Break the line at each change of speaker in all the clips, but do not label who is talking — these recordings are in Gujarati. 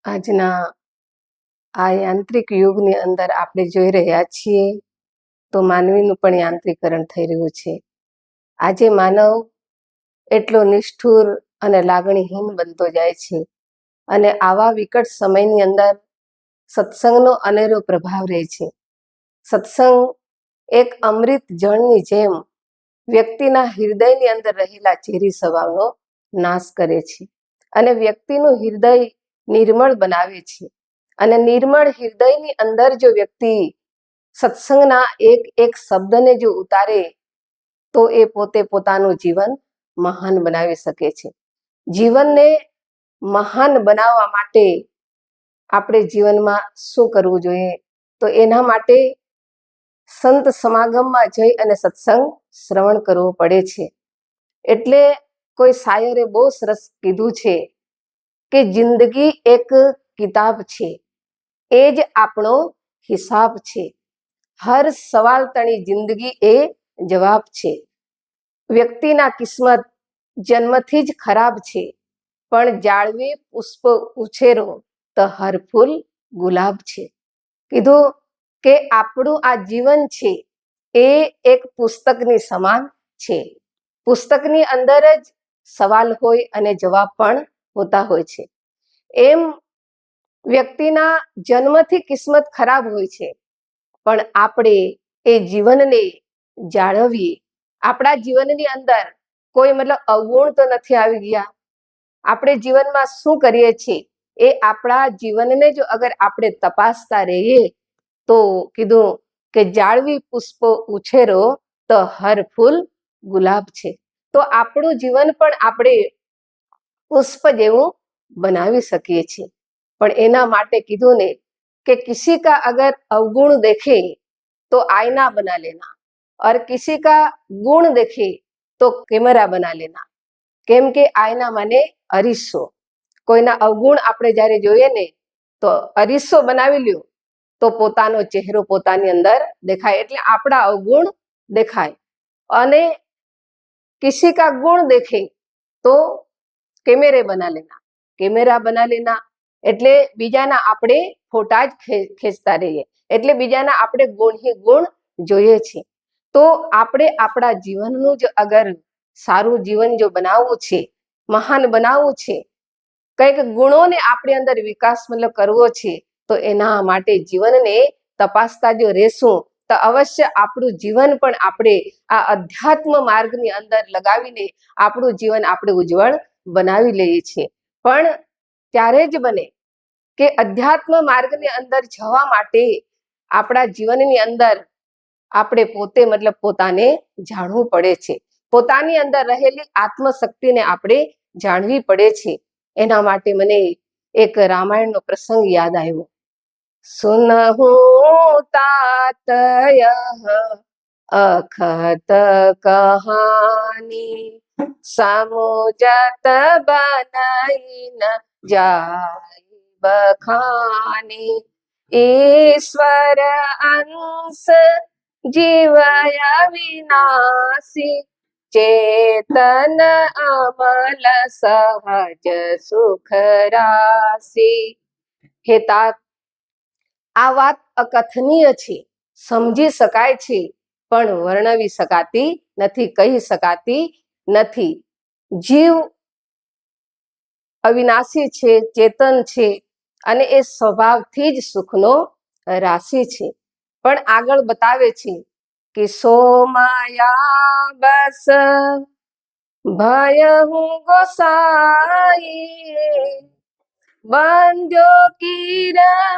આજના આ યાંત્રિક યુગની અંદર આપણે જોઈ રહ્યા છીએ તો માનવીનું પણ યાંત્રિકરણ થઈ રહ્યું છે. આજે માનવ એટલો નિષ્ઠુર અને લાગણીહીન બનતો જાય છે અને આવા વિકટ સમયની અંદર સત્સંગનો અનેરો પ્રભાવ રહે છે. સત્સંગ એક અમૃત જળની જેમ વ્યક્તિના હૃદયની અંદર રહેલા ઝેરી સ્વભાવનો નાશ કરે છે અને વ્યક્તિનું હૃદય નિર્મળ બનાવે છે. અને નિર્મળ હૃદયની અંદર જો વ્યક્તિ સત્સંગના એક એક શબ્દને જો ઉતારે તો એ પોતે પોતાનું જીવન મહાન બનાવી શકે છે. જીવનને મહાન બનાવવા માટે આપણે જીવનમાં શું કરવું જોઈએ? તો એના માટે સંત સમાગમમાં જઈ અને સત્સંગ શ્રવણ કરવું પડે છે. એટલે કોઈ શાયરે બહુ સરસ કીધું છે કે જિંદગી એક કિતાબ છે, એ જ આપણો હિસાબ છે. હર સવાલ તણી જિંદગી એ જવાબ છે. વ્યક્તિના કિસ્મત જન્મથી જ ખરાબ છે, પણ જાળવી પુષ્પ ઉછેરો તો હર ફૂલ ગુલાબ છે. કીધું કે આપણું આ જીવન છે એ એક પુસ્તકની સમાન છે. પુસ્તકની અંદર જ સવાલ હોય અને જવાબ પણ હોતા હોય છે. એમ વ્યક્તિના જન્મથી કિસ્મત ખરાબ હોય છે, પણ આપણે એ જીવનને જાળવીએ. આપણા જીવનની અંદર કોઈ મતલબ અવગુણ તો નથી આવી ગયા. આપણે જીવનમાં શું કરીએ છીએ એ આપણા જીવનને જો અગર આપણે તપાસતા રહીએ તો કીધું કે જાળવી પુષ્પો ઉછેરો તો હર ફૂલ ગુલાબ છે. તો આપણું જીવન પણ આપણે પુષ્પ જેવું બનાવી શકીએ છીએ. પણ એના માટે કીધું ને કે કિસી કા અગર અવગુણ દેખે તો આईना बना लेना और किसी का गुण देखे तो कैमरा बना लेना. કેમ કે આઈના માને અરીસો. કોઈના અવગુણ આપણે જ્યારે જોઈએ ને તો અરીસો બનાવી લ્યો તો પોતાનો ચહેરો પોતાની અંદર દેખાય, એટલે આપણા અવગુણ દેખાય. અને કિસી કા ગુણ દેખે તો કેમેરે બના લેના. કેમેરા બના લેના એટલે બીજાના આપણે ફોટા જ ખેંચતા રહીએ, એટલે બીજાના આપણે ગુણથી ગુણ જોઈએ છીએ. તો આપણે આપણા જીવનનું જ અગર સારું જીવન જો બનાવવું છે, મહાન બનાવવું છે, કંઈક ગુણોને આપણી અંદર વિકાસ મતલબ કરવો છે, તો એના માટે જીવનને તપાસતા જો રહેશું તો અવશ્ય આપણું જીવન પણ આપણે આ અધ્યાત્મ માર્ગની અંદર લગાવીને આપણું જીવન આપણે ઉજ્જવળ બનાવી લઈએ છીએ. પણ ત્યારે જ બને કે અધ્યાત્મ માર્ગની અંદર જવા માટે આપણા જીવનની અંદર આપણે પોતે મતલબ પોતાને જાણવું પડે છે. પોતાની અંદર રહેલી આત્મશક્તિને આપણે જાણવી પડે છે. એના માટે મને એક રામાયણનો પ્રસંગ યાદ આવ્યો. સુનહુ તાતય અખત કહાની સમુજત બનાઈન જાય બખાની. ઈશ્વર અંશ જીવય વિનાશી ચેતન અમલ સહજ સુખ રાશી. હે तात, આ વાત અકથનીય છે, સમજી શકાય છે, પણ વર્ણવી શકાતી નથી, કહી શકાતી નથી. જીવ અવિનાશી છે, ચેતન છે અને એ સ્વભાવથી જ સુખનો રાશિ છે. પણ આગળ બતાવે છે કે સો માયા બસ ભય હું ગોસાઈ બંધ્યો કીર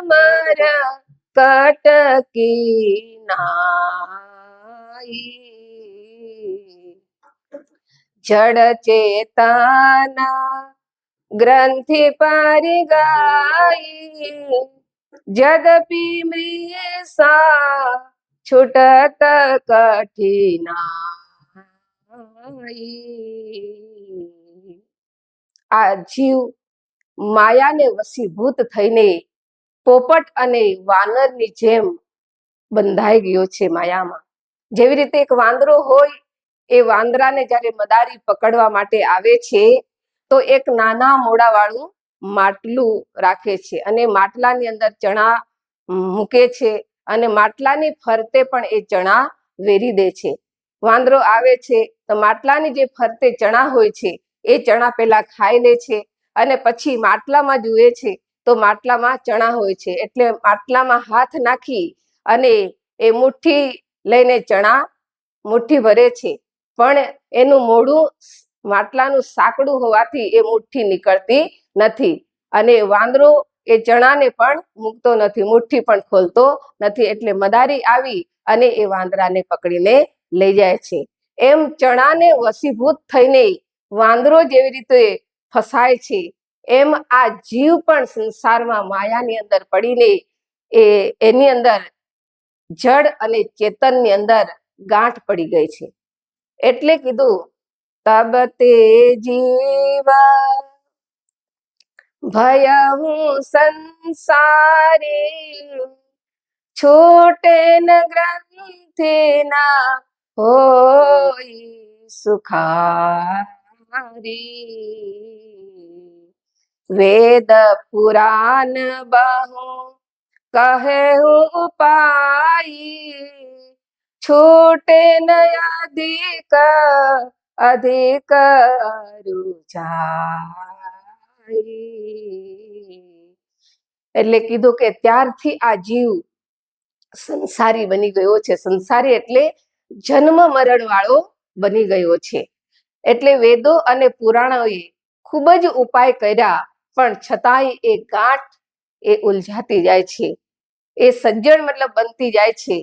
મર કટકી નાઈ. જડ ચેતના ગ્રંથિ પરિગાઈ જદપી મૃષા છૂટત કઠિનાઈ. આ જીવ માયાને વશીભૂત થઈને પોપટ અને વાનરની જેમ બંધાઈ ગયો છે માયામાં. જેવી રીતે એક વાંદરો હોય, એ વાંદરાને જ્યારે મદારી પકડવા માટે આવે છે તો એક નાના મોડા વાળું માટલું રાખે છે અને માટલાની અંદર ચણા મૂકે છે અને માટલાની ફરતે પણ એ ચણા વેરી દે છે. વાંદરો આવે છે તો માટલાની જે ફરતે ચણા હોય છે એ ચણા પેલા ખાઈ લે છે અને પછી માટલામાં જુએ છે તો માટલામાં ચણા હોય છે, એટલે માટલામાં હાથ નાખી અને એ મુઠ્ઠી લઈને ચણા મુઠ્ઠી ભરે છે, પણ એનું મોઢું માટલાનું સાંકડું હોવાથી એ મુઠ્ઠી નીકળતી નથી અને વાંદરો એ ચણાને પણ મૂકતો નથી, મુઠ્ઠી પણ ખોલતો નથી. એટલે મદારી આવી અને એ વાંદરાને પકડીને લઈ જાય છે. એમ ચણાને વશીભૂત થઈને વાંદરો જેવી રીતે ફસાય છે, એમ આ જીવ પણ સંસારમાં માયાની અંદર પડીને એની અંદર જડ અને ચેતનની અંદર ગાંઠ પડી ગઈ છે. એટલે કીધું તબ તે જીવ ભયહુ સંસારી છૂટે ન ગ્રંથિ ના હોય સુખારી વેદ પુરાણ બહુ કહે ઉપાઈ છૂટે ન અધિક રૂચાઈ. એટલે કીધું કે ત્યારથી આ જીવ સંસારી બની ગયો છે. સંસારી એટલે જન્મ મરણ વાળો બની ગયો છે. એટલે વેદો અને પુરાણોએ ખૂબ જ ઉપાય કર્યા, પણ છતાંય એ ગાંઠ એ ઉલઝાતી જાય છે, એ સજ્જડ મતલબ બનતી જાય છે.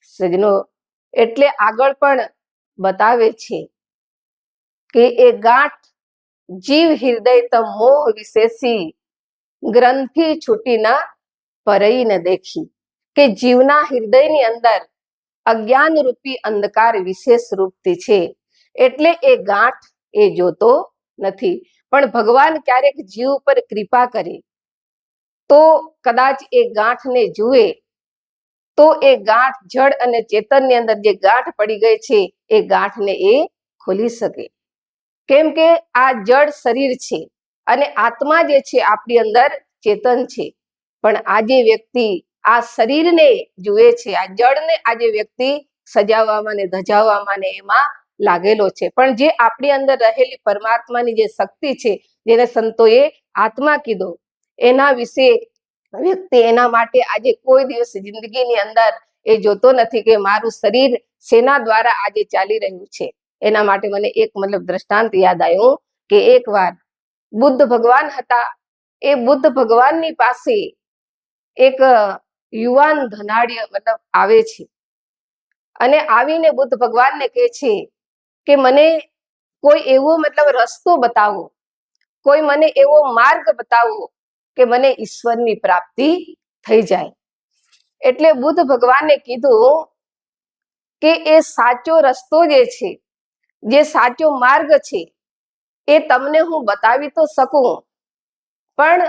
સજ્જનો એટલે આગળ પણ બતાવે છે કે એ ગાંઠ જીવ હૃદય તમ મોહ વિશેષી ગ્રંથિ છૂટી ના પરઈ ન દેખી, કે જીવના હૃદયની અંદર અજ્ઞાન રૂપી અંધકાર વિશેષ રૂપથી છે, એટલે એ ગાંઠ એ જોતો નથી. પણ ભગવાન ક્યારેક જીવ પર કૃપા કરે તો કદાચ એ ગાંઠને જુએ તો એ ગાંઠ જડ અને ચેતનની અંદર જે ગાંઠ પડી ગઈ છે એ ગાંઠને એ ખોલી શકે. કેમ કે આ જડ શરીર છે અને આત્મા જે છે આપણી અંદર ચેતન છે, પણ આજે વ્યક્તિ આ શરીરને જુએ છે, આ જડને આજે વ્યક્તિ સજાવવામાં ને ધજાવવામાં ને એમાં લાગેલો છે. પણ જે આપણી અંદર રહેલી પરમાત્માની જે શક્તિ છે, જેને સંતોએ આત્મા કીધો, એના વિશે વ્યક્તિ એના માટે આજે કોઈ દિવસ જિંદગીની અંદર એ જોતો નથી કે મારું શરીર શેના દ્વારા આજે ચાલી રહ્યું છે. એના માટે મને એક મતલબ દ્રષ્ટાંત યાદ આવ્યું કે એકવાર બુદ્ધ ભગવાન હતા, એ બુદ્ધ ભગવાનની પાસે એક યુવાન ધનાઢ્ય મતલબ આવે છે અને આવીને બુદ્ધ ભગવાનને કહે છે કે મને કોઈ એવો મતલબ રસ્તો બતાવો, કોઈ મને એવો માર્ગ બતાવો કે મને ઈશ્વરની પ્રાપ્તિ થઈ જાય. એટલે બુદ્ધ ભગવાને કીધું કે એ સાચો રસ્તો જે છે, જે સાચો માર્ગ છે એ તમને હું બતાવી તો શકું, પણ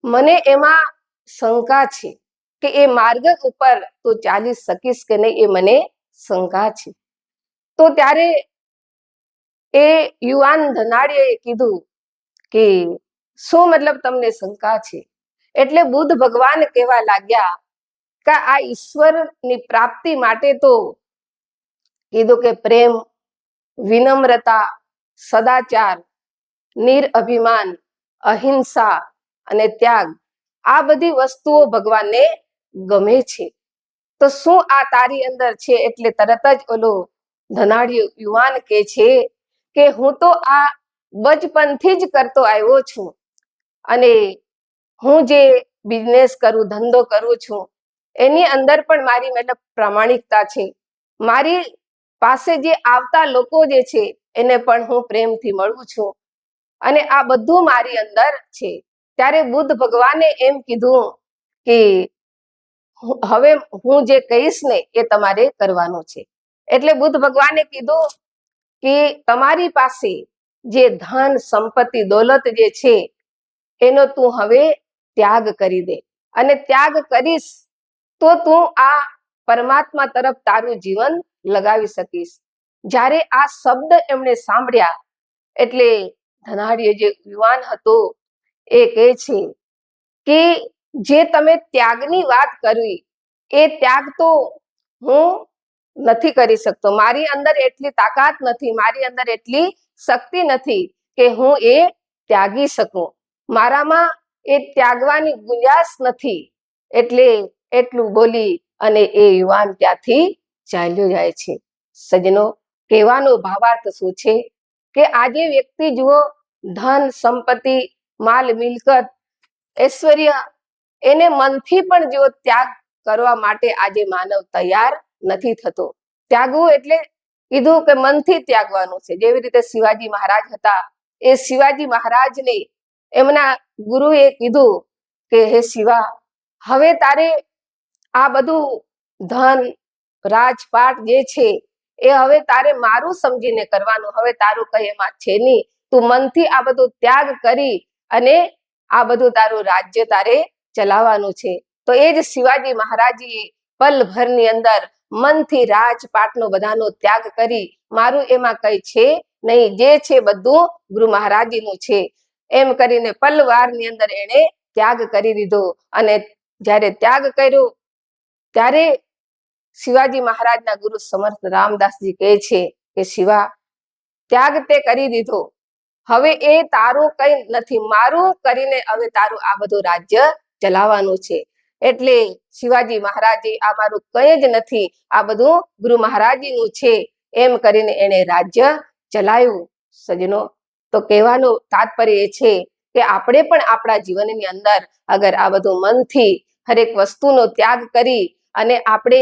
મને એમાં શંકા છે કે એ માર્ગ ઉપર તો ચાલી શકીશ કે નહીં, એ મને શંકા છે. તો ત્યારે એ યુવાન ધનાઢ્યએ કીધું કે શું મતલબ તમને શંકા છે? એટલે બુદ્ધ ભગવાન કહેવા લાગ્યા કે આ ઈશ્વરની પ્રાપ્તિ માટે તો કીધું કે પ્રેમ, વિનમ્રતા, સદાચાર, નિરઅભિમાન, અહિંસા અને ત્યાગ, આ બધી વસ્તુઓ ભગવાનને ગમે છે. તો શું આ તારી અંદર છે? એટલે તરત જ ઓલો ધનાઢ્ય યુવાન કહે છે કે હું તો આ બચપનથી જ કરતો આવ્યો છું અને હું જે બિઝનેસ કરું, ધંધો કરું છું, એની અંદર પણ મારી મતલબ પ્રામાણિકતા છે. મારી પાસે જે આવતા લોકો જે છે એને પણ હું પ્રેમથી મળું છું અને આ બધું મારી અંદર છે. ત્યારે બુદ્ધ ભગવાને એમ કીધું કે હવે હું જે કહીશ ને એ તમારે કરવાનું છે. એટલે બુદ્ધ ભગવાને કીધું કે તમારી પાસે જે ધન, સંપત્તિ, દોલત જે છે એનો તું હવે ત્યાગ કરી દે, અને ત્યાગ કરીશ તો તું આ પરમાત્મા તરફ તારું જીવન લગાવી શકીશ. જ્યારે આ શબ્દ એમણે સાંભળ્યા એટલે ધનાઢ્ય જે યુવાન હતો એ કહે છે કે જે તમે ત્યાગની વાત કરી, એ ત્યાગ તો હું નથી કરી શકતો. મારી અંદર એટલી તાકાત નથી, મારી અંદર એટલી શક્તિ નથી કે હું એ ત્યાગી શકું. મારામાં એ ત્યાગવાની ગુંજાશ નથી. એટલે એટલું બોલી અને એ યુવાન ત્યાંથી ચાલ્યો જાય છે. સજ્જનો, કહેવાનો ભાવાર્થ શું છે કે આજે વ્યક્તિ જુઓ, ધન સંપત્તિ, માલ મિલકત, ઐશ્વર્ય, એને મનથી પણ જો ત્યાગ કરવા માટે આજે માનવ તૈયાર નથી થતો. ત્યાગવું એટલે કીધું કે મનથી ત્યાગવાનું છે. જેવી રીતે શિવાજી મહારાજ હતા, એ શિવાજી મહારાજને એમના ગુરુએ કીધું કે હે શિવા, હવે તારે આ બધું ધન રાજપાટ જે છે એ હવે તારે મારું સમજીને કરવાનું, હવે તારું કઈ એમાં છે નહીં. તું મનથી આ બધું ત્યાગ કરી અને આ બધું તારું રાજ્ય તારે ચલાવવાનું છે. તો એ જ શિવાજી મહારાજે પલભરની અંદર મનથી રાજપાટનો બધાનો ત્યાગ કરી, મારું એમાં કઈ છે નહીં, જે છે બધું ગુરુ મહારાજીનું છે, એમ કરીને પલવારની અંદર એને ત્યાગ કરી દીધો. અને જ્યારે ત્યાગ કર્યો ત્યારે શિવાજી મહારાજના ગુરુ સમર્થ રામદાસજી કહે છે કે શિવા, ત્યાગ તે કરી દીધો, હવે એ તારું કઈ નથી, મારું કરીને હવે તારું આ બધું રાજ્ય ચલાવવાનું છે. એટલે શિવાજી મહારાજે આ મારું કઈ જ નથી, આ બધું ગુરુ મહારાજીનું છે, એમ કરીને એને રાજ્ય ચલાવ્યું. સજ્જનો, તો કહેવાનું તાત્પર્ય એ છે કે આપણે પણ આપણા જીવનની અંદર અગર આ બધું મનથી હરેક વસ્તુનો ત્યાગ કરી અને આપણે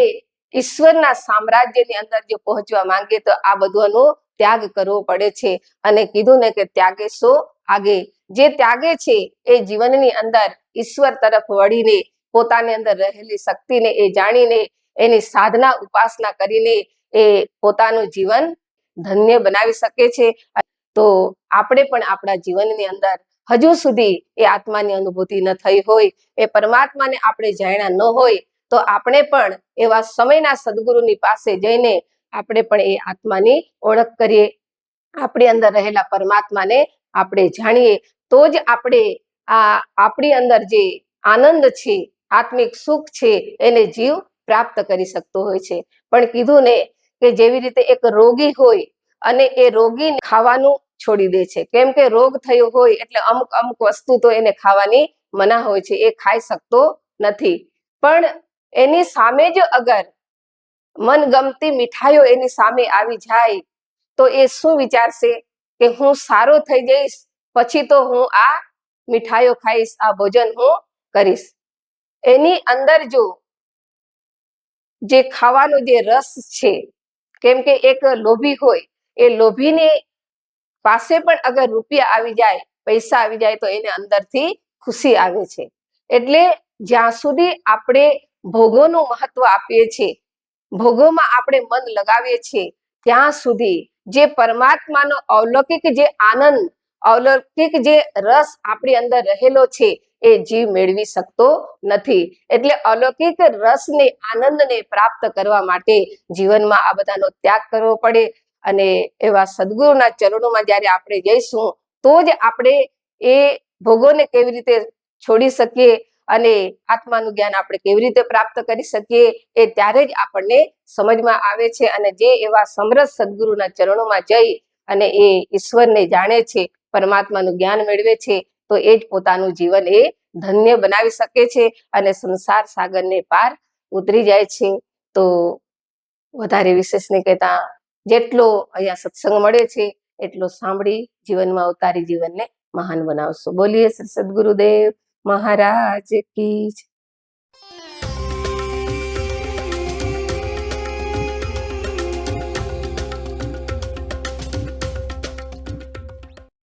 ઈશ્વરના સામ્રાજ્યની અંદર જો પહોંચવા માંગીએ તો આ બધોનો ત્યાગ કરવો પડે છે. અને કીધું ને કે ત્યાગે સો આગે. જે ત્યાગે છે એ જીવનની અંદર ઈશ્વર તરફ વળીને પોતાની અંદર રહેલી શક્તિને એ જાણીને એની સાધના ઉપાસના કરીને એ પોતાનું જીવન ધન્ય બનાવી શકે છે. તો આપણે પણ આપણા જીવનની અંદર હજુ સુધી એ આત્માની અનુભૂતિ ન થઈ હોય, એ પરમાત્માને આપણે જાણ્યા ન હોય, તો આપણે પણ એવા સમયના સદગુરુની પાસે જઈને આપણે પણ એ આત્માની ઓળખ કરીએ, આપણી અંદર રહેલા પરમાત્માને આપણે જાણીએ, તો જ આપણે આપણી અંદર જે આનંદ છે, આત્મિક સુખ છે, એને જીવ પ્રાપ્ત કરી શકતો હોય છે. પણ કીધું ને કે જેવી રીતે એક રોગી હોય અને એ રોગી ખાવાનું છોડી દે છે, કેમ કે રોગ થયો હોય એટલે અમુક અમુક વસ્તુ તો એને ખાવાની મના હોય છે, એ ખાઈ શકતો નથી. પણ એની સામે જ અગર મનગમતી મીઠાઈઓ એની સામે આવી જાય તો એ શું વિચારશે કે હું સારો થઈ જઈશ, પછી તો હું આ મીઠાઈઓ ખાઈશ, આ ભોજન હું કરીશ. એની અંદર જો જે ખાવાનો જે રસ છે, કેમ કે એક લોભી હોય, એ લોભીને પાસે પણ અગર રૂપિયા આવી જાય, પૈસા આવી જાય, તો એને અંદરથી ખુશી આવે છે. એટલે જ્યાં સુધી આપણે ભોગોનું મહત્વ આપીએ છીએ, ભોગોમાં આપણે મન લગાવીએ છીએ, ત્યાં સુધી જે પરમાત્માનો અલૌકિક જે આનંદ, અલૌકિક જે રસ આપણી અંદર રહેલો છે એ જીવ મેળવી શકતો નથી. એટલે અલૌકિક રસને, આનંદને પ્રાપ્ત કરવા માટે જીવનમાં આ બધાનો ત્યાગ કરવો પડે. અને એવા સદગુરુના ચરણોમાં જ્યારે આપણે જઈશું તો જ આપણે એ ભોગોને કેવી રીતે છોડી શકીએ અને આત્માનું જ્ઞાન આપણે કેવી રીતે પ્રાપ્ત કરી શકીએ, એ ત્યારે જ આપણને સમજમાં આવે છે. અને જે એવા સમરસ સદગુરુના ચરણોમાં જઈ અને એ ઈશ્વરને જાણે છે, પરમાત્માનું જ્ઞાન મેળવે છે, તો એ જ પોતાનું જીવન એ ધન્ય બનાવી શકે છે અને સંસાર સાગરને પાર ઉતરી જાય છે. તો વધારે વિશેષ નહીં કહેતા, જેટલો અહીંયા સત્સંગ મળે છે એટલો સાંભળી જીવનમાં ઉતારી જીવનને મહાન બનાવશો. બોલીએ શ્રી સદગુરુદેવ મહારાજ કી જય.